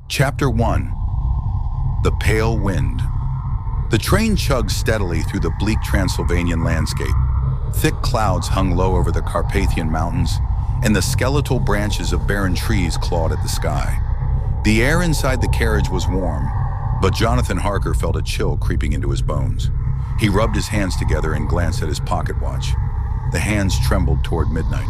Chapter 1. The Pale Wind. The train chugged steadily through the bleak Transylvanian landscape. Thick clouds hung low over the Carpathian mountains, and the skeletal branches of barren trees clawed at the sky. The air inside the carriage was warm, but Jonathan Harker felt a chill creeping into his bones. He rubbed his hands together and glanced at his pocket watch. The hands trembled toward midnight.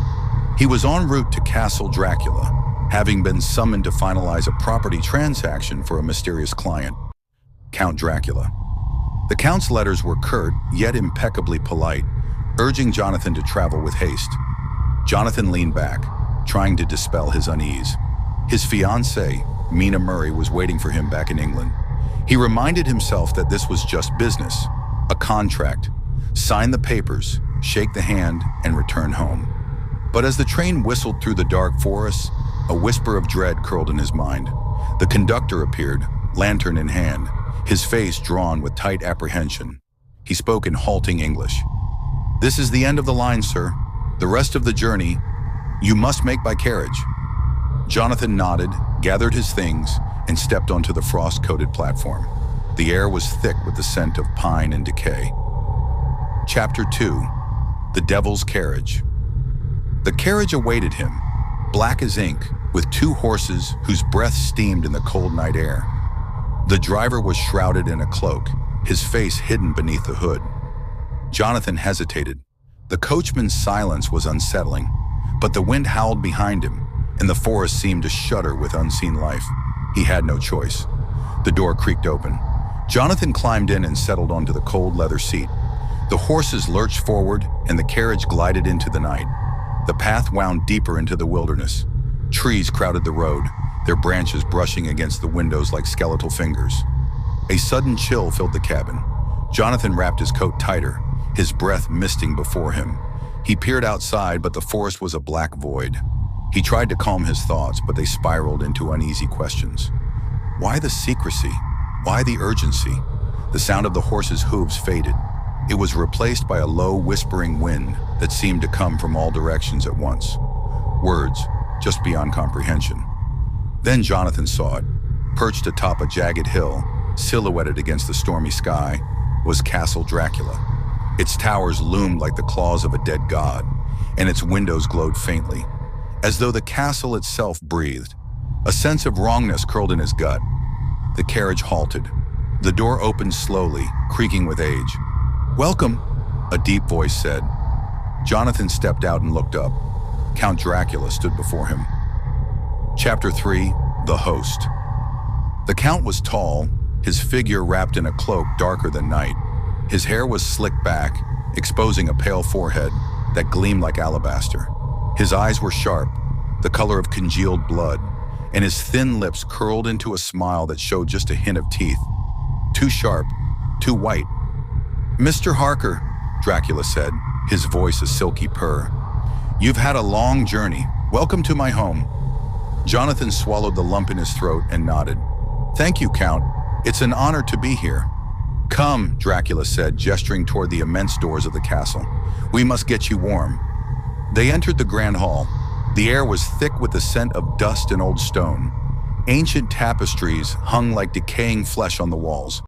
He was en route to Castle Dracula, having been summoned to finalize a property transaction for a mysterious client, Count Dracula. The Count's letters were curt, yet impeccably polite, urging Jonathan to travel with haste. Jonathan leaned back, trying to dispel his unease. His fiancée, Mina Murray, was waiting for him back in England. He reminded himself that this was just business, a contract. Sign the papers, shake the hand, and return home. But as the train whistled through the dark forests, a whisper of dread curled in his mind. The conductor appeared, lantern in hand, his face drawn with tight apprehension. He spoke in halting English. "This is the end of the line, sir. The rest of the journey, you must make by carriage." Jonathan nodded, gathered his things, and stepped onto the frost-coated platform. The air was thick with the scent of pine and decay. Chapter 2. The Devil's Carriage. The carriage awaited him, black as ink, with two horses whose breath steamed in the cold night air. The driver was shrouded in a cloak, his face hidden beneath the hood. Jonathan hesitated. The coachman's silence was unsettling, but the wind howled behind him, and the forest seemed to shudder with unseen life. He had no choice. The door creaked open. Jonathan climbed in and settled onto the cold leather seat. The horses lurched forward, and the carriage glided into the night. The path wound deeper into the wilderness. Trees crowded the road, their branches brushing against the windows like skeletal fingers. A sudden chill filled the cabin. Jonathan wrapped his coat tighter, his breath misting before him. He peered outside, but the forest was a black void. He tried to calm his thoughts, but they spiraled into uneasy questions. Why the secrecy? Why the urgency? The sound of the horses' hooves faded. It was replaced by a low, whispering wind that seemed to come from all directions at once. Words, just beyond comprehension. Then Jonathan saw it. Perched atop a jagged hill, silhouetted against the stormy sky, was Castle Dracula. Its towers loomed like the claws of a dead god, and its windows glowed faintly, as though the castle itself breathed. A sense of wrongness curled in his gut. The carriage halted. The door opened slowly, creaking with age. "Welcome," a deep voice said. Jonathan stepped out and looked up. Count Dracula stood before him. Chapter 3. The Host. The Count was tall, his figure wrapped in a cloak darker than night. His hair was slicked back, exposing a pale forehead that gleamed like alabaster. His eyes were sharp, the color of congealed blood, and his thin lips curled into a smile that showed just a hint of teeth. Too sharp, too white. "Mr. Harker," Dracula said, his voice a silky purr. "You've had a long journey. Welcome to my home." Jonathan swallowed the lump in his throat and nodded. "Thank you, Count. It's an honor to be here." "Come," Dracula said, gesturing toward the immense doors of the castle. "We must get you warm." They entered the grand hall. The air was thick with the scent of dust and old stone. Ancient tapestries hung like decaying flesh on the walls.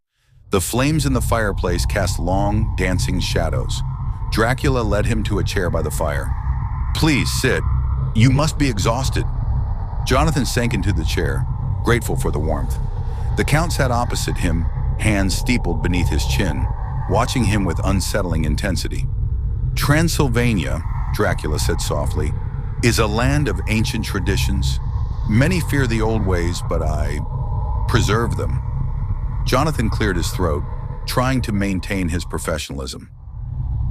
The flames in the fireplace cast long, dancing shadows. Dracula led him to a chair by the fire. "Please sit. You must be exhausted." Jonathan sank into the chair, grateful for the warmth. The Count sat opposite him, hands steepled beneath his chin, watching him with unsettling intensity. "Transylvania," Dracula said softly, "is a land of ancient traditions. Many fear the old ways, but I preserve them." Jonathan cleared his throat, trying to maintain his professionalism.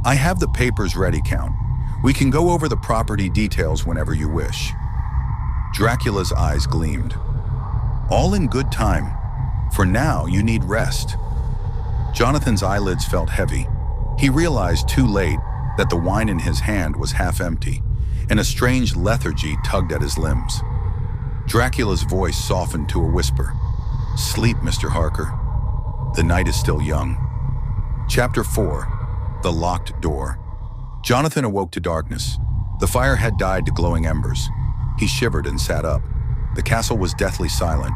"I have the papers ready, Count. We can go over the property details whenever you wish." Dracula's eyes gleamed. "All in good time. For now, you need rest." Jonathan's eyelids felt heavy. He realized too late that the wine in his hand was half empty, and a strange lethargy tugged at his limbs. Dracula's voice softened to a whisper. "Sleep, Mr. Harker. The night is still young." Chapter 4. The Locked Door. Jonathan awoke to darkness. The fire had died to glowing embers. He shivered and sat up. The castle was deathly silent.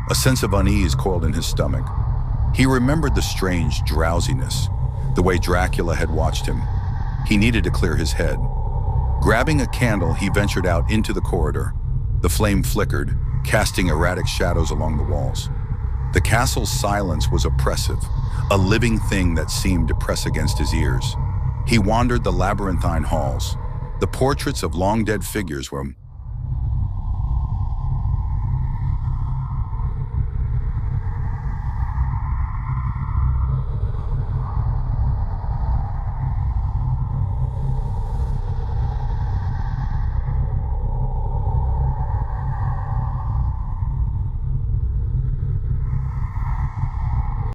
A sense of unease coiled in his stomach. He remembered the strange drowsiness, the way Dracula had watched him. He needed to clear his head. Grabbing a candle, he ventured out into the corridor. The flame flickered, casting erratic shadows along the walls. The castle's silence was oppressive, a living thing that seemed to press against his ears. He wandered the labyrinthine halls. The portraits of long-dead figures were